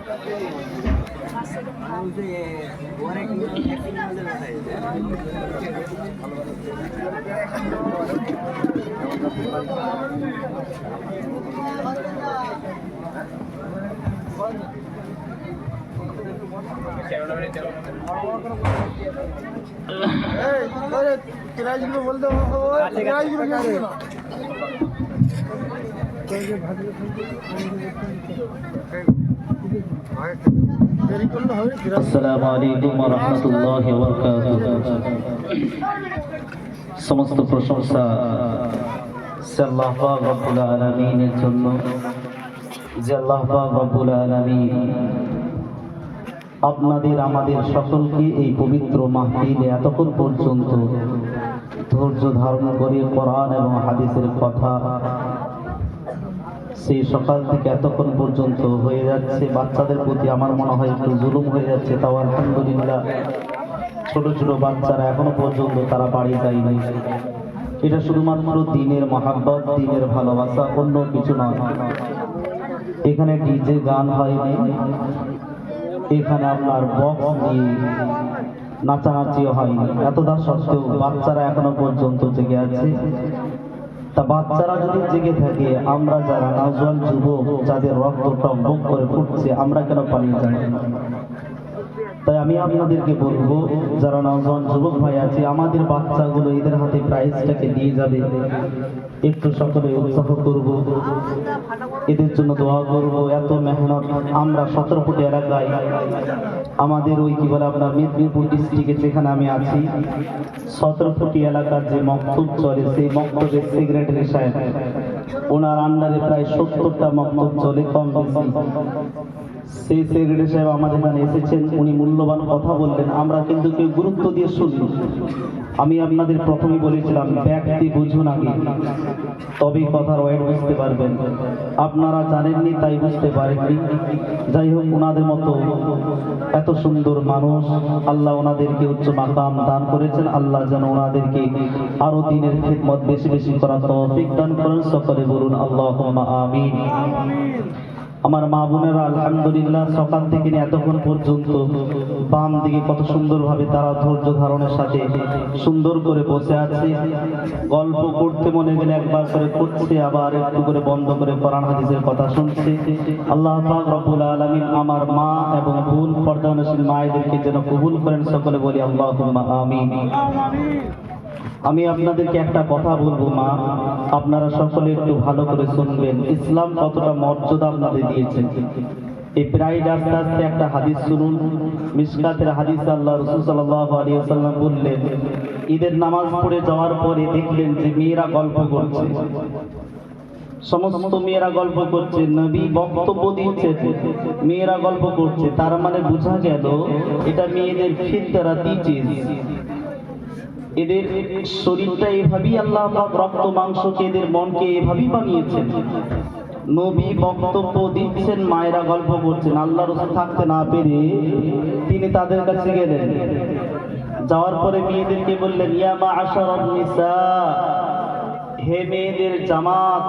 বলতে আসসালামু আলাইকুম ওয়া রাহমাতুল্লাহি ওয়া বারাকাতুহু। সমস্ত প্রশংসা আল্লাহ পাক রব্বুল আলামিনের জন্য, যে আল্লাহ পাক রব্বুল আলামিন আপনাদের আমাদের সকলকে এই পবিত্র মাহফিলে এতক্ষণ পর্যন্ত ধৈর্য ধারণ করে কোরআন এবং হাদিসের কথা সেই সকাল থেকে এতক্ষণ পর্যন্ত হয়ে যাচ্ছে। বাচ্চাদের প্রতি আমার মনে হয় একটু জুলুম হয়ে যাচ্ছে, তাও আলহামদুলিল্লাহ ছোট ছোট বাচ্চারা এখনো পর্যন্ত তারা বাড়ি যায়নি। এটা শুধুমাত্র দিনের মহাব্বত, দিনের ভালোবাসা, অন্য কিছু নয়। এখানে ডিজে গান হয়নি, এখানে আপনার বক্স দিয়ে নাচানাচিও হয়নি। এতটা সত্ত্বেও বাচ্চারা এখনো পর্যন্ত জেগে আছে। তা বাচ্চারা যদি জেগে থাকে, আমরা যারা নওজোয়ান যুবক, যাদের রক্ত টকবক করে ফুটছে, আমরা কেন পালিয়ে যাই? তাই আমি আপনাদেরকে বলবো, যারা নওজোয়ান যুবক ভাই আছে, আমাদের বাচ্চাগুলো এদের হাতে প্রাইজটাকে দিয়ে যাবে, একটু সকলে উৎসাহ করব, এদের জন্য দোয়া করব। এত মেহনত, আমরা 17 ফুট এলাকায়, আমাদের ওই কি বলে আপনার মেদিনীপুর ডিস্ট্রিক্টে যেখানে আমি আছি, 17 ফুটি এলাকার যে মক্তব চলে, সেই মক্তবের সেক্রেটারি সাহেব, ওনার আন্ডারে প্রায় 70টা মক্তব চলে, কম বেশি। সেই সেক্রেটারি সাহেব আমাদের এখানে এসেছেন, উনি মূল্যবান কথা বললেন, আমরা কিন্তু কেউ গুরুত্ব দিয়ে শুনি। আমি আপনাদের প্রথমেই বলেছিলাম, ব্যক্তি বুঝুন আগে, তবেই কথার ওয়েট বুঝতে পারবেন। আপনারা জানেননি তাই বুঝতে পারেননি। যাই হোক, ওনাদের মতো এত সুন্দর মানুষ, আল্লাহ ওনাদেরকে উচ্চ মাকাম দান করেছেন। আল্লাহ যেন ওনাদেরকে আরো দিনের খিদমত বেশি বেশি করার তৌফিক দান করেন। সকলে বলুন আল্লাহুম্মা আমিন। আমার মা বোনেরা আলহামদুলিল্লাহ সকাল থেকে নিয়ে এতক্ষণ পর্যন্ত বাম দিকে কত সুন্দরভাবে তারা ধৈর্য ধারণের সাথে সুন্দর করে বসে আছে। গল্প করতে মনে গেলে একবার করে করছে, আবার একটু করে বন্ধ করে কোরআন হাদিসের কথা শুনছে। আল্লাহ পাক রব্বুল আলামিন আমার মা এবং বোন পর্দানশীল মায়েদেরকে যেন কবুল করেন। সকলে বলি আল্লাহুম্মা আমিন। আমি আপনাদেরকে একটা কথা বলবো মা, আপনারা সকলে একটু ভালো করে শুনবেন। ইসলাম কতটা মর্যাদা আপনাদের দিয়েছে। এই প্রায় আস্তে আস্তে একটা হাদিস শুনুন, মিশকাতের হাদিস। আল্লাহ রাসূল সাল্লাল্লাহু আলাইহি ওয়াসাল্লাম বললেন, ঈদের নামাজ পড়ে যাওয়ার পরে দেখলেন যে মেয়েরা গল্প করছে, সমস্ত মেয়েরা গল্প করছে। নবী বক্তব্য দিচ্ছেন, মেয়েরা গল্প করছে। তার মানে বোঝা গেল এটা মেয়েদের ফিতরাতি চিজ। এদের শরীরটা এভাবেই আল্লাহ পাক রক্ত মাংসকে, এদের মনকে এভাবেই বানিয়েছেন। নবী বক্তব্য দিচ্ছেন, মায়েরা গল্প করছেন। আল্লাহ রাসূল থাকতে না পেরে তিনি তাদের কাছে গেলেন। যাওয়ার পরে মেয়েদেরকে বললেন, ইয়া মাআশারান নিসা, হে মেয়েদের জামাত,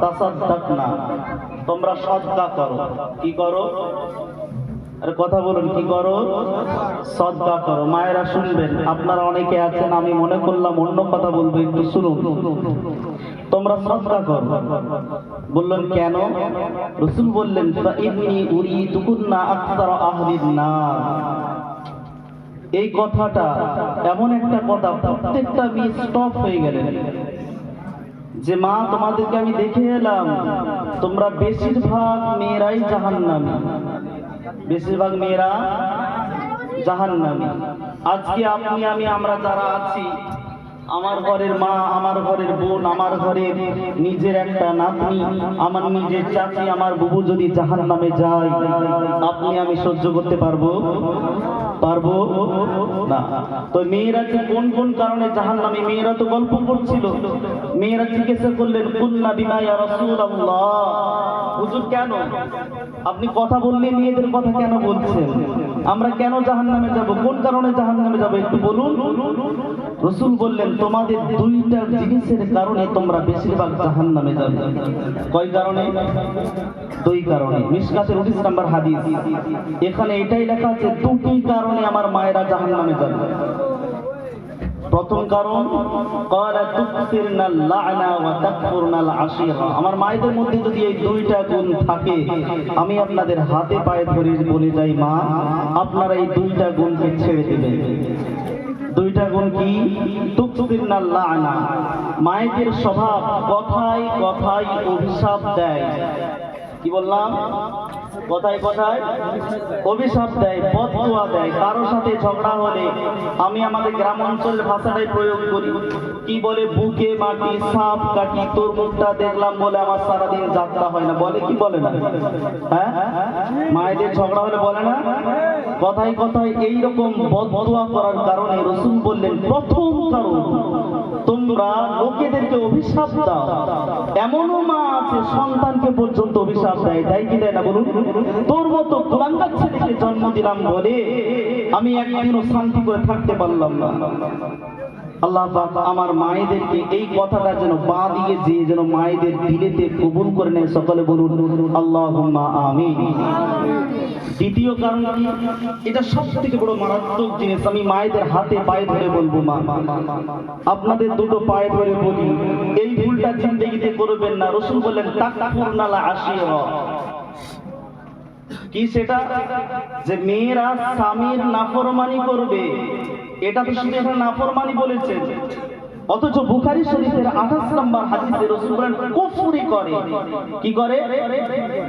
তাসাদ্দাকনা, তোমরা সাদকা করো। কি করো? আর কথা বলুন, কি করো? সাদকা করো। মায়েরা শুনবেন, আপনারা অনেকে আছেন, আমি মনে করলাম অন্য কথা বলবো, একটু শুনুন। তোমরা সাদকা করো। বললেন কেন? রাসূল বললেন, ফা ইন্নী উরিদুকুন্না আকসারা আহলিন নার। এই কথাটা এমন একটা কথা, প্রত্যেকটা মেয়ে স্টপ হয়ে গেলেন যে মা তোমাদেরকে আমি দেখে এলাম, তোমরা বেশিরভাগ মেয়েরাই জাহান্নামী, বেশিরভাগ মেয়েরা জাহান্নামী। আজকে আপনি আমি আমরা যারা আছি, আমার ঘরের মা, আমার ঘরের বোন, আমার ঘরের নিজের একটা নাতনি, আমার নিজের চাচি, আমার বুবু যদি জাহান্নামে যায়, আপনি আমি সহ্য করতে পারবো? পারবো না। তো মেয়েরা যে কোন কোন কারণে জাহান্নামী, মেয়েরা তো গল্প করছিল। মেয়েরা জিজ্ঞাসা করলেন, কুল্লা বিমা ইয়া রাসূলুল্লাহ, হুজুর কেন আপনি কথা বললে মেয়েদের কথা কেন বলছেন? আমরা কেন জাহান্নামে যাব? কোন কারণে জাহান্নামে যাব একটু বলুন। রাসূল বললেন, তোমাদের দুইটা জিনিসের কারণে তোমরা বেশিরভাগ জাহান্নামে যাবে। কয় কারণে? দুই কারণে। মিশকাতের 19 নম্বর হাদিস, এখানে এটাই লেখা আছে দুটি কারণে আমার মায়েরা জাহান্নামে যাবে। প্রথম কারণ, ক্বালা তুকসিরনাল লা'না ওয়া তাকফুরনাল আশীরা। আমার মায়েদের মধ্যে যদি এই দুইটা গুণ থাকে, আমি আপনাদের হাতে পায়ে ধরে বলে যাই, মা আপনারা এই দুইটা গুণকে ছেড়ে দেবেন। দুইটা গুণ কি? তুকসিরনাল লা'না, মায়েদের স্বভাব কথায় কথায় অভিশাপ দেয়। কি বললাম? কথায় কথায় অভিশাপ দেয়, বদদুয়া দেয়। কারোর সাথে ঝগড়া হলে আমি আমাদের গ্রাম অঞ্চলের ভাষাটাই প্রয়োগ করি, কি বলে? বুকে মাটি সাপ কাটি, তোর মুখটা দেখলাম বলে আমার সারাদিন যাত্রা হয় না। বলে কি বলে না? হ্যাঁ, মায়েদের ঝগড়া হলে বলে না? কথায় কথায় এইরকম বদদুয়া করার কারণে রাসূল বললেন প্রথম কারণ, তোমরা লোকেদেরকে অভিশাপ দাও। এমনও মা আছে সন্তানকে পর্যন্ত অভিশাপ দেয়, তাই কি দেয় না বলুন? তোর মতো কুলাঙ্গার ছেলেকে জন্ম দিলাম বলে আমি একদিনও শান্তি করে থাকতে পারলাম না। আল্লাহ পাক আমার মায়েদেরকে এই কথাটা যেন বা দিয়ে যেন মায়েদের দিলেতে কবুল করে নেয়। সকলে বলুন আল্লাহুম্মা আমিন। দ্বিতীয় কারণ কি? এটা সবথেকে বড় মারাত্মক জিনিস, আমি মায়েদের হাতে পায়ে ধরে বলবো, মা আপনাদের দুটো পায়ে ধরে বলি, এই ভুলটা জিন্দেগিতে করবেন না। রাসূল বললেন তাকফুরনাল আশীরা। কি সেটা? যে মেয়েরা স্বামীর নাফরমানি করবে। এটা তো শুধু এখানে নাফরমানি বলেছেন, অথচ বুখারী শরীফের 28 নম্বর হাদিসে রাসূল বলেন কুফরি করে। কি করে?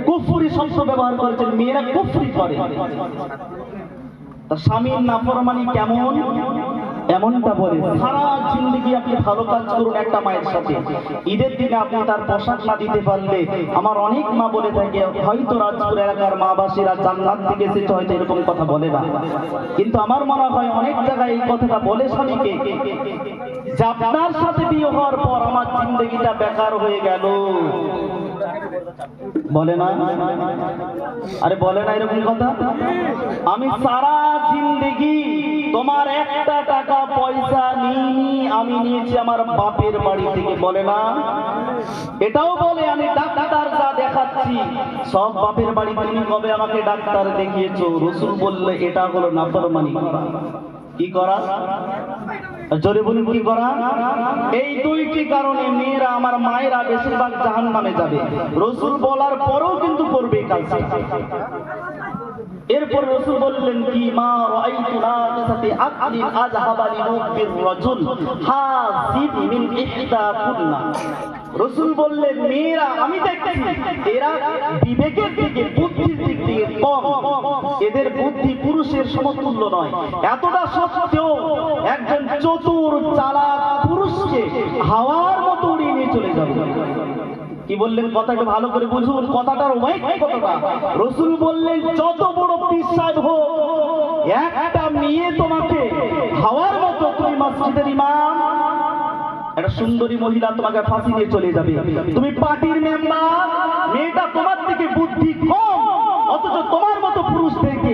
কুফরি শব্দ ব্যবহার করেছেন, মেয়েরা কুফরি করে। তা স্বামীর নাফরমানি কেমন? এমনটা বলে সারা জিন্দেগি আপনি ভালো কাজ করুন একটা মায়ের সাথে, ঈদের দিনে আপনি তার পোশাক না দিতে পারলে, আমার অনেক মা বলে থাকে হয়তো রাজপুর এলাকার মা বাসীরা জান্নাত থেকে এসেছে, হয়তো এরকম কথা বলে না, কিন্তু আমার মনে হয় অনেক জায়গায় এই কথাটা বলে স্বামীকে যে আপনার সাথে বিয়ে হওয়ার পর আমার জিন্দেগিটা বেকার হয়ে গেল। বলে না? আরে বলে না এরকম কথা? আমি সারা জিন্দেগি তোমার একটা টাকা পয়সা নিইনি, আমি নিয়েছি আমার বাপের বাড়ি থেকে। বলে না? এটাও বলে আমি ডাক্তার যা দেখাচ্ছি সব বাপের বাড়ি, তুমি কবে আমাকে ডাক্তার দেখিয়েছো? রাসূল বললে এটা হলো নাফরমানি করা। কি করা? জোরে বলুন কি করা? এই দুইটি কারণে মেয়েরা আমার মায়েরা বেশিরভাগ জাহান্নামে যাবে। রাসূল বলার পরেও কিন্তু করবে কাজ। এরপর রাসূল বললেন কি, মা রাআইতু নাকিসাতি আকলিন আযহাবা লিনুবির রাজুল হাসিব মিন ইহদা কুন্না। রাসূল বললেন মেয়েরা আমি দেখছি এরা বিবেকের দিকে বুদ্ধির দিক থেকে কম, এদের বুদ্ধি পুরুষের সমতুল্য নয়। এতটা সত্ত্বেও একজন চতুর চালাক পুরুষকে হাওয়ার মতো উড়িয়ে নিয়ে চলে যাবে। কি বললেন? কথাটা ভালো করে বুঝুন, কথাটার ঐক্যতা। রাসূল বললেন যত বড় পীর সাহেব হোক, একটা মেয়ে তোমাকে হাওয়ার মতো, তুমি মসজিদের ইমাম, একটা সুন্দরী মহিলা তোমাকে ফাঁসি দিয়ে চলে যাবে। তুমি পার্টির মেম্বার, মেয়েটা তোমার থেকে বুদ্ধি কম, অথচ তোমার মতো পুরুষদেরকে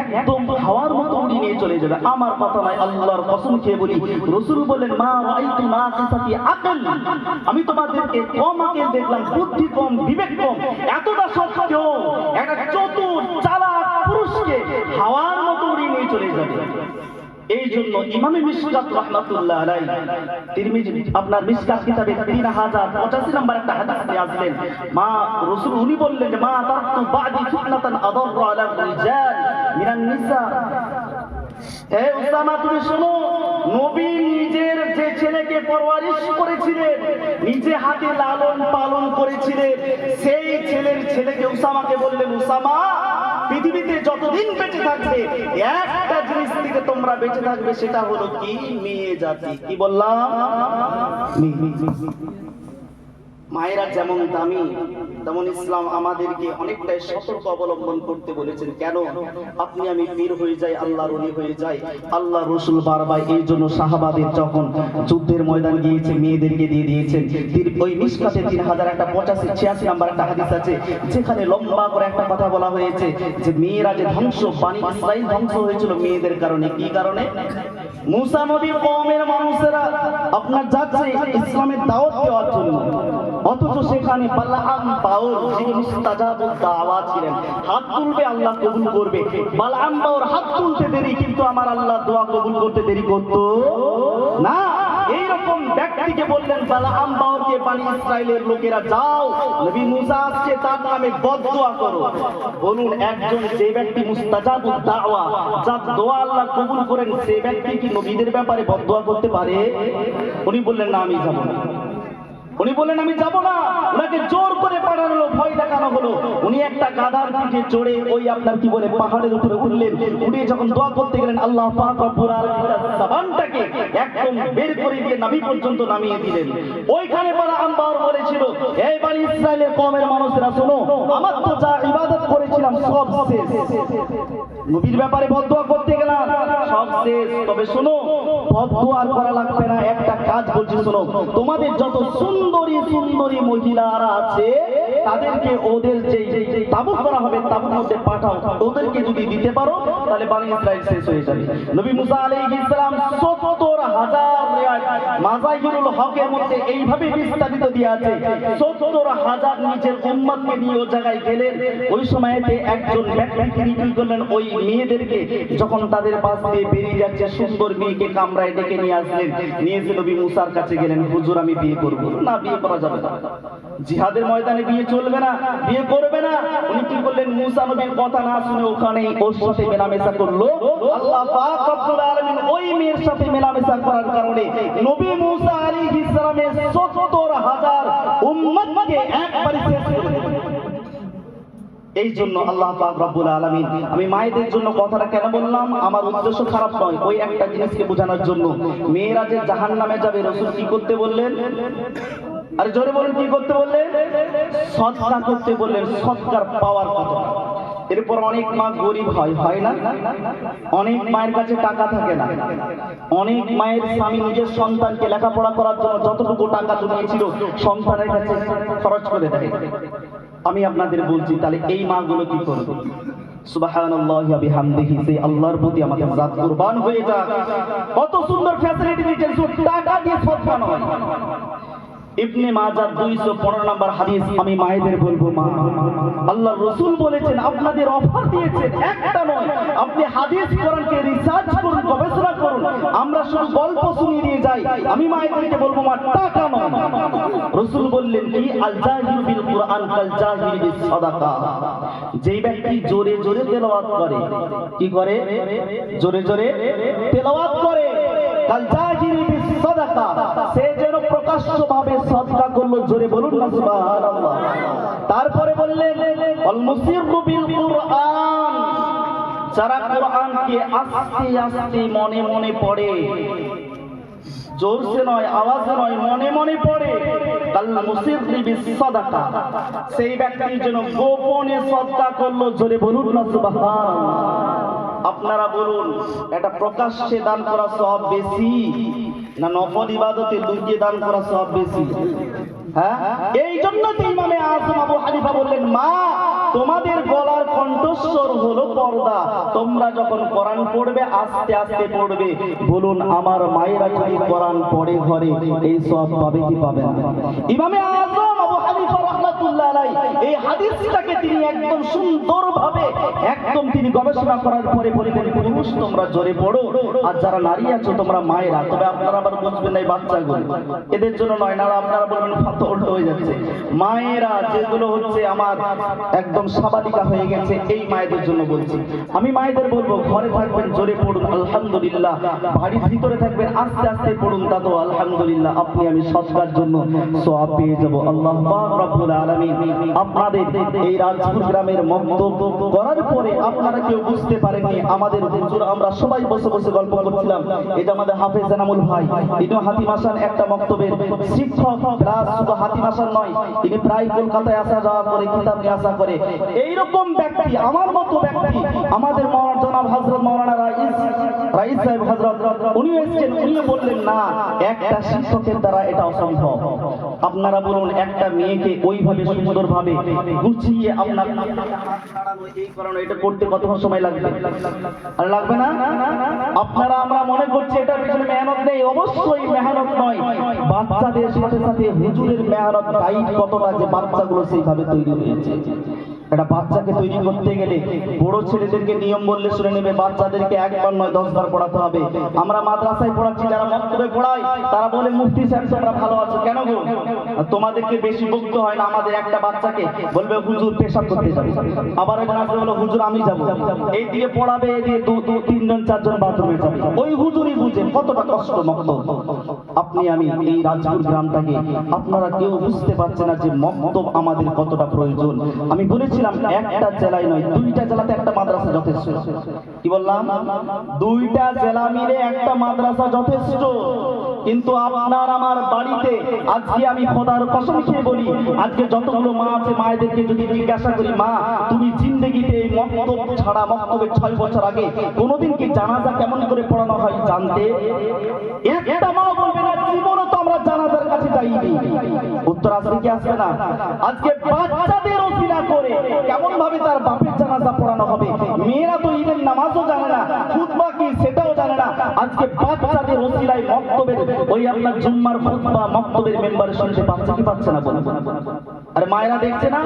একদম হাওয়ার মতো উড়িয়ে নিয়ে চলে যাবে। আমার কথা নয়, আল্লাহর কসম খেয়ে বলি, রাসূল বলেন মা রাআইতু নাকিসাতি আকল, আমি তোমাদেরকে কম আকল দেখলাম, বুদ্ধি কম, বিবেক কম। এতটা সত্ত্বেও একটা চতুর চালাক পুরুষকে হাওয়ার মতো উড়িয়ে নিয়ে চলে যাবে। এই জন্য ইমামে মিশকাত রাহমাতুল্লাহ আলাইহি তিরমিজি আপনার মিশকাত কিতাবে 3085 নম্বর একটা হাদিস নিয়ে আসলেন। মা রাসূল উনি বললেন মা তারাকতু বাদি ফিতনাতান আদাররু আলা রিজাল মিনান নিসা। হে উসামা তুমি শোনো, নবী নিজের যে ছেলেকে পরওয়ারিশ করেছিলেন, নিজে হাতে লালন পালন করেছিলেন, সেই ছেলেকে উসামাকে বললেন উসামা পৃথিবীতে যতদিন বেঁচে থাকবে একটা জিনিস থেকে তোমরা বেঁচে থাকবে, সেটা হলো কি? মেয়ে জাতি। কি বললাম? মায়েরা যেমন দামি, তেমন ইসলাম আমাদেরকে অনেকটাই সতর্ক অবলম্বন করতে বলেছেন। কেন? আপনি আমি পীর হয়ে যাই, আল্লাহর ওলি হয়ে যাই। আল্লাহ রাসূল বারবার এই জন্য সাহাবাদের যখন যুদ্ধের ময়দান গিয়েছে মেয়েদেরকে দিয়ে দিয়েছেন। ওই মিশকাতে 3085 নম্বর একটা হাদিস আছে, যেখানে লম্বা করে একটা কথা বলা হয়েছে যে মেয়েরা যে ধ্বংস, বানি ইসরাইল ধ্বংস হয়েছিল মেয়েদের কারণে। কি কারণে? মুসা নবীর কওমের মানুষেরা আপনার যাচ্ছে ইসলামের দাওয়াত দেওয়ার জন্য, অথচ সেখানে বালআম বাউর যিনি মুস্তাজাবুদ দাওয়া ছিলেন, হাত তুলবে আল্লাহ কবুল করবে। বালআম বাউর হাত তুলতে দেরি, কিন্তু আমার আল্লাহ দোয়া কবুল করতে দেরি করতো না। এইরকম ব্যক্তিকে বললেন বালআম বাউরকে, বনি ইসরাইলের লোকেরা যাও, নবী মুসা আসছে, তার নামে বদদোয়া করো। বলুন, একজন যে ব্যক্তি মুস্তাজাবুদ দাওয়া, যার দোয়া আল্লাহ কবুল করেন, সেই ব্যক্তি কি নবীদের ব্যাপারে বদদোয়া করতে পারে? উনি বললেন না, আমি যাব না। উনি বললেন আমি যাব না। ওনাকে জোর করে পাঠানো হলো, ভয় দেখানো হলো। উনি একটা গাধার পিঠে চড়ে ওই আপনার কি বলে পাহাড়ের উপরে উঠলেন। উনি যখন দোয়া করতে গেলেন, আল্লাহ পাক রব্বুল আলামিন জবানটাকে একদম বের করে দিয়ে নাভি পর্যন্ত নামিয়ে দিলেন। ওইখানে বালআম বাউর বলেছিল, এই বনি ইসরাইলের কওমের মানুষরা শোনো, আমার তো যা ইবাদত করেছিলাম সব শেষ। নবীর ব্যাপারে বদদোয়া করতে গেলাম, সব শেষ। তবে শোনো, বদদোয়া করা লাগবে না, একটা কাজ বলছি শোনো, তোমাদের যত সুন্দরী সুন্দরী মহিলারা আছে, তাদেরকে ওদের যে তাবুক করা হবে, তাবুর মধ্যে পাঠাও। ওদেরকে যদি দিতে পারো, তাহলে বনি ইসরাইল শেষ হয়ে যাবে। নবী মুসা আলাইহিস সালাম ৭০,০০০ রিয়াত মাযাহিরুল হকের মধ্যে এইভাবে বিস্তারিত দেয়া আছে, ৭০,০০০ নিজের উম্মতকে নিয়ে ওই জায়গায় গেলেন। ওই সময়তে একজন ব্যক্তি তিনি কি করলেন, ওই মেয়েদেরকে যখন তাদের পাশ দিয়ে বেরিয়ে যাচ্ছে, সুন্দর মেয়েকে কামরায় ডেকে নিয়ে আসলেন। নিয়ে এসে নবী মুসার কাছে গেলেন, হুজুর আমি বিয়ে করব না। বিয়ে করা যাবে না, জিহাদের ময়দানে বিয়ে চলবে না, বিয়ে করবে না। উনি কি করলেন, মুসা নবীর কথা না শুনে ওখানেই ওর সাথে মেলামেশা করলো। আল্লাহ পাক রব্বুল আলামিন ওই মেয়ের সাথে মেলামেশা করার কারণে নবী মুসা আলাইহিস সালামের ৭০,০০০ উম্মতকে একবারে শেষ করে দিলেন। এই জন্য আল্লাহ পাক রব্বুল আলামিন, আমি মায়েদের জন্য কথাটা কেন বললাম, আমার উদ্দেশ্য খারাপ নয়, ওই একটা জিনিসকে বোঝানোর জন্য। মেয়েরা যে জাহান্নামে যাবে, রাসূল কি করতে বললেন? আর জোরে বলেন, কি করতে বললেন? সদকা করতে বললেন। সদকার পাওয়ার কথা। এরপর অনেক মা গরিব হয় না? অনেক মায়ের কাছে টাকা থাকে না। অনেক মায়ের স্বামী নিজের সন্তানকে লেখাপড়া করার জন্য যতটুকু টাকা জমিয়েছিল, সন্তানের কাছে খরচ করে দেয়। আমি আপনাদের বলছি, তাহলে এই মাগুলো কি করবে? সুবহানাল্লাহি ওয়া বিহামদিহি, সেই আল্লাহর প্রতি আমাদের জাত কুরবান হয়ে যাক। কত সুন্দর ফ্যাসিলিটি দিয়েছেন, শুধু টাকা দিয়ে সদকা নয়। ইবনে মাজাহ 215 নম্বর হাদিস। আমি মায়েদের বলবো, মা, আল্লাহর রাসূল বলেছেন, আপনাদের অফার দিয়েছেন, একটা নয়, আপনি হাদিস কোরআনকে রিসার্চ করুন, গবেষণা করুন। আমরা শুধু গল্প শুনিয়ে দিয়ে যাই। আমি মায়েদেরকে বলবো, মা, টাকা নয়। রাসূল বললেন কি, আল জাহিরু বিল কুরআন কাল জাহিরি বিস সাদাকা। যেই ব্যক্তি জোরে জোরে তেলাওয়াত করে, কি করে? জোরে জোরে তেলাওয়াত করে, কাল জাহিরি বিস সাদাকা, সে যেন প্রকাশ্যভাবে সদকা করলো। জোরে বলুন না সুবহানাল্লাহ। তারপরে বললেন, আল মুসিররু বিল কুরআন, যারা কোরআনকে আস্তে আস্তে মনে মনে পড়ে, জোরসে নয়, আওয়াজে নয়, মনে মনে পড়ে, কাল মুসিররি বিস সাদাকা, সেই ব্যক্তি যেন গোপনে সদকা করলো। জোরে বলুন না সুবহানাল্লাহ। আপনারা বলুন, এটা প্রকাশ্যে দান করা সওয়াব বেশি না নফল ইবাদতে লুকিয়ে দান করা সওয়াব বেশি? হ্যাঁ, এই জন্য তো ইমামে আযম আবু হানিফা বললেন, মা, তোমাদের গলার কণ্ঠস্বর হলো পর্দা। তোমরা যখন কোরআন পড়বে, আস্তে আস্তে পড়বে। বলুন, আমার মায়েরা যদি কোরআন পড়ে ঘরে, এই সওয়াব পাবে কি পাবে না? ইমামে আযম আবু হানিফা রাহমাতুল্লাহ আলাইহি এই হাদিসটাকে তিনি একদম সুন্দরভাবে একদম তিনি গবেষণা করার পরে বলেন, পুরুষ তোমরা জোরে পড়ো, আর যারা নারী আছো তোমরা মায়েরা। তবে আপনারা আবার বুঝবেন না, এই বাচ্চাগুলো এদের জন্য নয় না, আপনারা বলবেন ফাতো উল্টো হয়ে যাচ্ছে। মায়েরা যেগুলো হচ্ছে আমার একদম সাবালিকা হয়ে গেছে, এই মায়েদের জন্য বলছি। আমি মায়েদের বলবো, ঘরে থাকবেন জোরে পড়ুন আলহামদুলিল্লাহ, বাড়ির ভিতরে থাকবেন আস্তে আস্তে পড়ুন, তা তো আলহামদুলিল্লাহ, আপনি আমি সদকার জন্য সওয়াব পেয়ে যাব। আল্লাহ পাক রব্বুল আলামিন আপনাদের এই রাজপুর গ্রামের মন্তব্য করার পরে আপনারা কেউ বুঝতে পারেননি, আমাদের হুজুর আমরা সবাই বসে বসে গল্প করছিলাম। এটা আমাদের হাফেজ এনামুল ভাই, ইনি হাতিম হাসান একটা মক্তবের শিক্ষক, প্লাস শুধু হাতিম হাসান নয়, তিনি প্রায় কলকাতায় আসা যাওয়া করে, কিতাব নিয়ে আসা করে। এইরকম ব্যক্তি, আমার মতো ব্যক্তি, আমাদের জনাব হযরত মাওলানা রাইস সাইদ সাহেব হযরত উনি এসেছেন, উনি বললেন না, একটা শিক্ষকের দ্বারা এটা অসম্ভব। আপনারা বলুন, একটা মেয়েকে ওইভাবে সুন্দরভাবে গুছিয়ে আপনার এই কারণে এটা করতে কত সময় লাগবে? আর লাগবে না? আপনারা আমরা মনে করছি এটার পিছনে মেহনত নেই, অবশ্যই মেহনত নয়, বাচ্চাদের সাথে সাথে হুজুরের মেহনত গাইড কতটা যে বাচ্চাগুলো সেইভাবে তৈরি হয়েছে। একটা বাচ্চাকে তৈরি করতে গেলে বড় ছেলেদেরকে নিয়ম বললে শুনে নেবে, বাচ্চাদেরকে একবার নয় 10 বার পড়াতে হবে। আমরা মাদ্রাসায় পড়াচ্ছি, যারা মক্তবে পড়াই তারা বলে মুফতি সাহেব তোমরা ভালো আছো, কেন গো? তোমাদেরকে বেশি বকতে হয় না। আমাদের একটা বাচ্চাকে বলবে হুজুর পেশাব করতে যাবে, আবার একজন আসবে বলে হুজুর আমি যাব, এই দিয়ে পড়াবে, এই দিয়ে 2-3 জন 4 জন বাথরুমে যাবে। ওই হুজুরই বুঝে কতটা কষ্ট মক্তব। আপনি আমি এই রাজপুর গ্রামটাকে আপনারা কেউ বুঝতে পারছে না যে মক্তব আমাদের কতটা প্রয়োজন। আমি বলেছি একটা জেলায় নয়, 2টা জেলাতে একটা মাদ্রাসা যথেষ্ট। কি বললাম? 2টা জেলা মিলে একটা মাদ্রাসা যথেষ্ট। কিন্তু আপনার আমার বাড়িতে আজকে আমি খোদার কসম খেয়ে বলি, আজকে যতগুলো মা আছে মায়েদেরকে যদি জিজ্ঞাসা করি, মা তুমি জিন্দেগিতে এই মক্তব ছাড়া, মক্তবের 6 বছর আগে কোনোদিন কি জানাজা কেমন করে পড়ানো হয় জানতে? একটা মা বলবে না জীবনও তো আমরা জানাজার কাছে যাইনি। উত্তর আসবে কি আসবে না? আজকে বাচ্চাদের ওসিলা করে কেমন ভাবে তার বাপের জানাজা পড়ানো হবে। মেয়েরা তো ঈদের নামাজও জানে না, খুতবা কি সেটাও জানে না। আজকে বাচ্চাদের ওসিলায় মক্তবের ওই আপনার জুম্মার খুতবা মক্তবের মেম্বারে শুনতে পাচ্ছে কি পাচ্ছে না বলুন? আরে মায়েরা দেখছে না,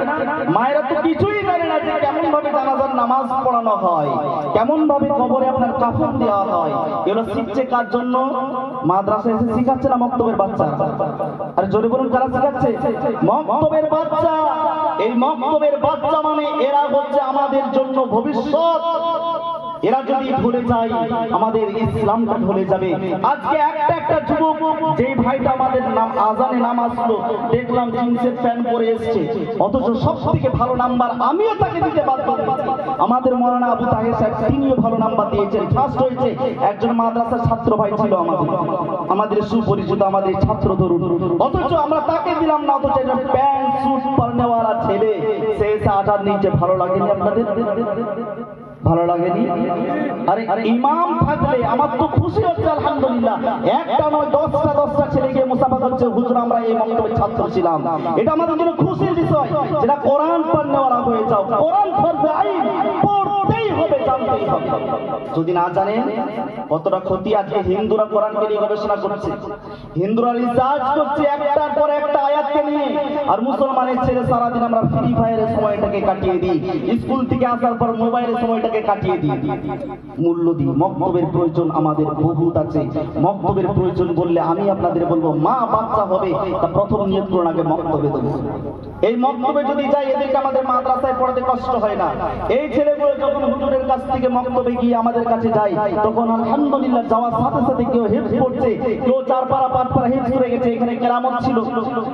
মায়েরা তো কিছুই জানে না যে কেমন ভাবে জানাজার নামাজ পড়ানো হয়, কেমন ভাবে কবরে আপনার কাফন দেওয়া হয়। এগুলো শিখছে কার জন্য? মাদ্রাসায় এসে শিখাচ্ছে না মক্তবের বাচ্চা? আরে জোরে বলুন, কারা শিখাচ্ছে? মক্তবের বাচ্চা। এই মক্তবের বাচ্চা মানে এরা হচ্ছে আমাদের জন্য ভবিষ্যৎ। এরা যদি ভুলে যায় আমাদের ইসলামটা ভুলে যাবে। আজকে একটা যুবক, যে ভাইটা আমাদের নাম আজানে নাম আসলো, দেখলাম জিন্সের প্যান্ট পরে এসছে, অথচ সব থেকে ভালো নাম্বার আমিও তাকে দিতে বাধ্য করেছি। আমাদের মাওলানা আবু তাহের সাহেব তিনিও ভালো নাম্বার দিয়েছেন, ফার্স্ট হয়েছে। একজন মাদ্রাসার ছাত্র ভাই ছিল আমাদের সুপরিচিত, আমাদের ছাত্র ধরুন, অথচ আমরা তাকে দিলাম না। অথচ একজন প্যান্ট স্যুট পরনেওয়ালা ছেলে সে এসে আজাদ নিচ্ছে। ভালো লাগেনি আপনাদের? ভালো লাগেনি? আরে ইমাম থাকলে আমার তো খুশি হচ্ছে, আলহামদুলিল্লাহ। একটা নয় 10টা ছেলে গিয়ে মুসাফা করছে, হুজুর আমরা এই মক্তবের ছাত্র ছিলাম। এটা আমাদের জন্য খুশির বিষয়। যেটা কোরআন পড়নেওয়ালা হয়ে যাও, কোরআন ফরজে আইন পড়তেই হবে, জানতেই হবে। যদি না জানেন কতটা ক্ষতি। আজকে হিন্দুরা কোরআনকে নিয়ে গবেষণা করছে, হিন্দুরা রিসার্চ করছে একটার পর একটা আয়াতকে নিয়ে, আর মুসলমানের ছেলে সারাদিন আমরা ফ্রি ফায়ারের সময়টাকে কাটিয়ে দিই, স্কুল থেকে আসার পর মোবাইলের সময়টাকে কাটিয়ে দিই। মূল্য দিই। মক্তবের প্রয়োজন আমাদের বহুত আছে। মক্তবের প্রয়োজন বললে আমি আপনাদের বলবো, মা বাচ্চা হবে তা প্রথম নিয়ত করুন আগে মক্তবে দেবো। এই মক্তবে যদি যাই, এদেরকে আমাদের মাদ্রাসায় পড়াতে কষ্ট হয় না। এই ছেলেগুলো যখন হুজুরের কাছ থেকে মক্তবে গিয়ে আমাদের কাছে যায়, তখন আলহামদুলিল্লাহ যাওয়ার সাথে সাথে কেউ হিফজ পড়ছে, কেউ 4 পারা 5 পারা হিফজ করে গেছে। এখানে কেরামত ছিল,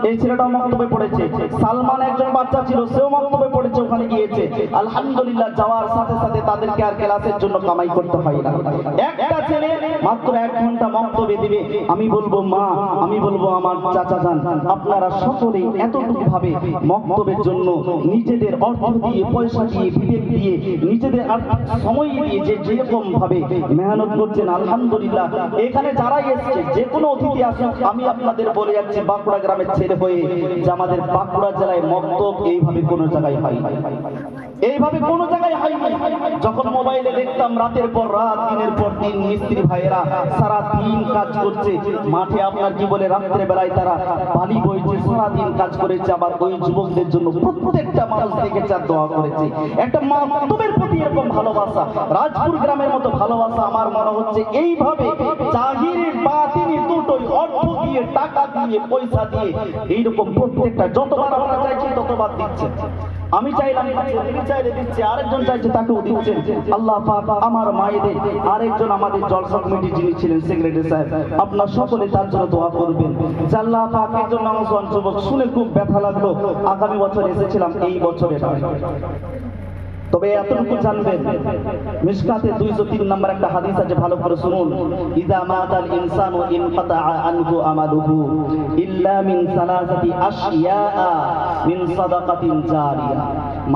এই ছেলেটাও মক্তবে পড়েছে। সালমান একজন বাচ্চা ছিল, সেও মক্তবে পড়েছে, ওখানে গিয়েছে। আলহামদুলিল্লাহ যাওয়ার সাথে সাথে তাদেরকে আর ক্লাসের জন্য কামাই করতে হয় না। একটা ছেলে মাত্র 1 ঘন্টা মক্তবে দিবে। আমি বলবো মা, আমি বলবো আমার চাচা যান, আপনারা সকলেই এতটুকু ভাবে মক্তবের জন্য নিজেদের অর্থ দিয়ে, পয়সা দিয়ে, বিবেক দিয়ে, নিজেদের সময় দিয়ে যেরকম ভাবে মেহনত করছেন, আলহামদুলিল্লাহ। এখানে যারা এসছে, যে কোনো অতিথি আসুক, আমি আপনাদের বলে যাচ্ছি বাঁকুড়া গ্রামের ছেলে হয়ে, যে আমাদের বাঁকুড়া জেলায় মক্তব এইভাবে কোনো জায়গায় হয়, এইভাবে কোনো জায়গায় হয়নি। যখন মোবাইলে দেখতাম রাতের পর রাত, দিনের পর দিন মিস্ত্রি ভাইয়েরা সারা দিন কাজ করছে মাঠে, আপনার কি বলে রাত্রে বেলায় তারা বালি বইছে, সারা দিন কাজ করেছে। আবার ওই যুবকদের জন্য প্রত্যেকটা মানুষ দেখেছে আর দোয়া করেছে। একটা মক্তবের প্রতি এরকম ভালোবাসা, রাজপুর গ্রামের মতো ভালোবাসা আমার মনে হচ্ছে এইভাবে জাহিরি বাতিনি দুটোই, অর্থ দিয়ে, টাকা দিয়ে, পয়সা দিয়ে, এইরকম প্রত্যেকটা যতবার আমরা চাইছি ততবার দিচ্ছে। আমি চাইলাম, তিনি চাইলে দিচ্ছে, আরেকজন চাইছে তাকেও দিচ্ছেন। আল্লাহ পাক আমার মায়েদের, আরেকজন আমাদের জলসা কমিটি যিনি ছিলেন সেক্রেটারি সাহেব, আপনার সকলে তার জন্য দোয়া করবেন। আল্লাহ পাক একজন নওজোয়ান যুবক, শুনে খুব ব্যথা লাগলো, আগামী বছর এসেছিলাম, এই বছরে নয়। তবে এতটুকু জানবেন, মিশকাতে 203 নম্বর একটা হাদিস আছে, ভালো করে শুনুন। ইযা মাতাল ইনসানু ইনকাতা আনহু আমালুহু ইল্লা মিন সালাসাতি আশইয়া মিন সাদাকাতিন জারিয়া।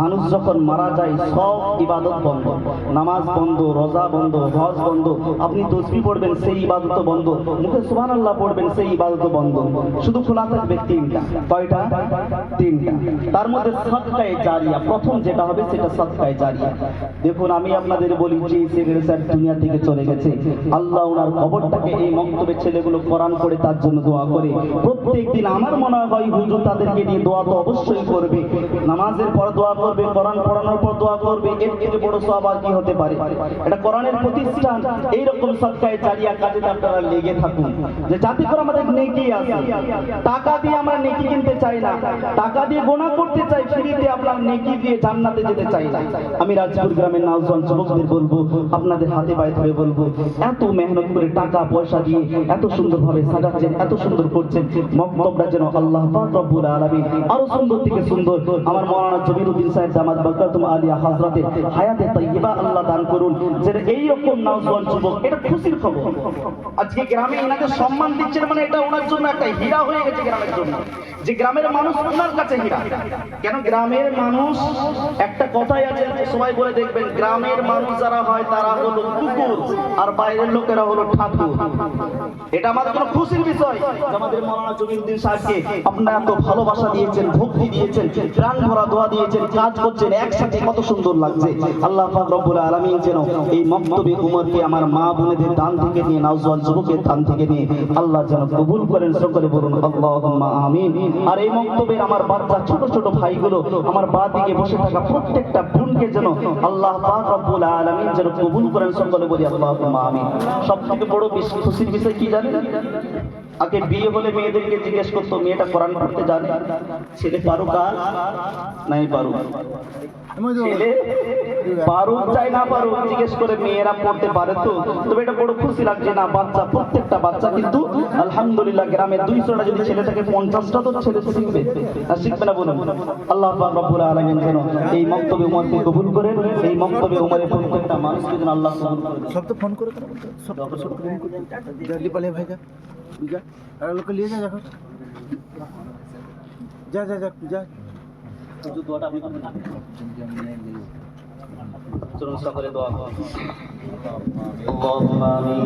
মানুষ যখন মারা যায় সব ইবাদত বন্ধ, নামাজ বন্ধ, রোজা বন্ধ, হজ বন্ধ, আপনি তাসবিহ পড়বেন সেই ইবাদত বন্ধ, মুখে সুবহানাল্লাহ পড়বেন সেই ইবাদত বন্ধ, শুধু খোলা থাকবে তিনটা। কয়টা? তিনটা। তার মধ্যে সাদকায়ে জারিয়া প্রথম যেটা হবে সেটা সাদকায়ে জারিয়া। দেখুন আমি আপনাদের বলি, যে সেক্রেটারি স্যার দুনিয়া থেকে চলে গেছে, আল্লাহ ওনার কবরটাকে এই মক্তবের ছেলেগুলো কোরআন করে তার জন্য দোয়া করে প্রত্যেকদিন। আমার মনে হয় হুজুর তাদেরকে নিয়ে দোয়া তো অবশ্যই করবে, নামাজের পর দোয়া করবে, কোরআন পড়ানোর পর দোয়া করবে, এর থেকে বড় সওয়াব আর কি হতে পারে? এটা কোরআনের প্রতিষ্ঠান। এইরকম সাদকায়ে জারিয়া কাজে আপনারা লেগে থাকুন, যে যাতে করে আমাদের নেকি আসে। টাকা দিয়ে আমরা নেকি কিনতে চাই না, টাকা দিয়ে গোনা করতে চাই, ফ্রিতে আপনার নেকি দিয়ে জান্নাতে যেতে চাই না। আমি রাজপুর গ্রামের নওজোয়ান যুবকদের বলবো, আপনাদের হাতে পায়ে ধরে বলবো, এত মেহনত করে টাকা পয়সা দিয়ে এত সুন্দরভাবে সাজাচ্ছেন, এত সুন্দর করছেন, মক্তবটা যেন আল্লাহ পাক রব্বুল আলামিন আরো সুন্দর থেকে সুন্দর আমার মাওলানা জমিরুদ্দিন সাহেব জামাত বরকাতুম আলিয়া হযরতের হায়াতে তাইয়্যিবা আল্লাহ দান করুন। যে এই রকম নওজোয়ান যুবক, এটা খুশির খবর। আজকে গ্রামে এনাকে সম্মান দিচ্ছেন, মানে এটা ওনার জন্য একটা হীরা হয়ে গেছে গ্রামের জন্য, যে গ্রামের মানুষ ওনার কাছে হীরা। কেন? গ্রামের মানুষ, একটা কথাই আছে সবাই বলে দেখবেন, গ্রামের মানুষ যারা হয় তারা হলো কুকুর আর বাইরের লোকেরা হলো ঠাকুর। এটা আমাদের কোনো খুশির বিষয়। আমাদের মাওলানা জমিরুদ্দিন সাহেবকে আপনারা এত ভালোবাসা দিয়েছেন, ভক্তি দিয়েছেন, প্রাণ ভরা দোয়া দিয়েছেন, কাজ করছেন একসাথে, কত সুন্দর লাগছে। আল্লাহ পাক রব্বুল আলামিন যেন এই মক্তবে উমরকে আমার মা বোনেদের দান থেকে নিয়ে, নওজোয়ান যুবকের দান থেকে নিয়ে আল্লাহ যেন কবুল করেন। সকলে বলুন আল্লাহুম্মা আমিন। আর এই মক্তবের আমার বাচ্চা ছোট ছোট ভাইগুলো, আমার বাঁ দিকে বসে থাকা প্রত্যেকটা বোনকে যেন আল্লাহ পাক রব্বুল আলামিন যেন কবুল করেন। সকলে বলি আল্লাহুম্মা আমিন। সবথেকে বড় খুশির বিষয় কি জানেন? আগে বিয়ে হলে মেয়েদেরকে জিজ্ঞেস করতো, মেয়েটা কোরআন পড়তে জানে? ছেলে পারুক আর নাই পারুক, ছেলে পারুক চাই না পারুক, জিজ্ঞেস করে মেয়েরা পড়তে পারে তো। তবে এটা বড় খুশি লাগছে না, বাচ্চা, প্রত্যেকটা বাচ্চা কিন্তু আলহামদুলিল্লাহ গ্রামে 200টা যদি ছেলে থাকে 50টা তো ছেলে শিখবে, আর শিখবে না বলুন? আল্লাহ পাক রব্বুল আলামিন যেন এই মক্তবে উমরকে কবুল করেন, এই মক্তবে উমরের প্রত্যেকটা মানুষকে যেন আল্লাহ কবুল করেন। সব তো ফোন করে সব জলদি পালে ভাই, যা যা, আর লোকে নিয়ে যা, দেখো যা যা যা যা। দোয়াটা আপনি করবেন, চলুন সকলে দোয়া করুন। আল্লাহুম্মা আমিন।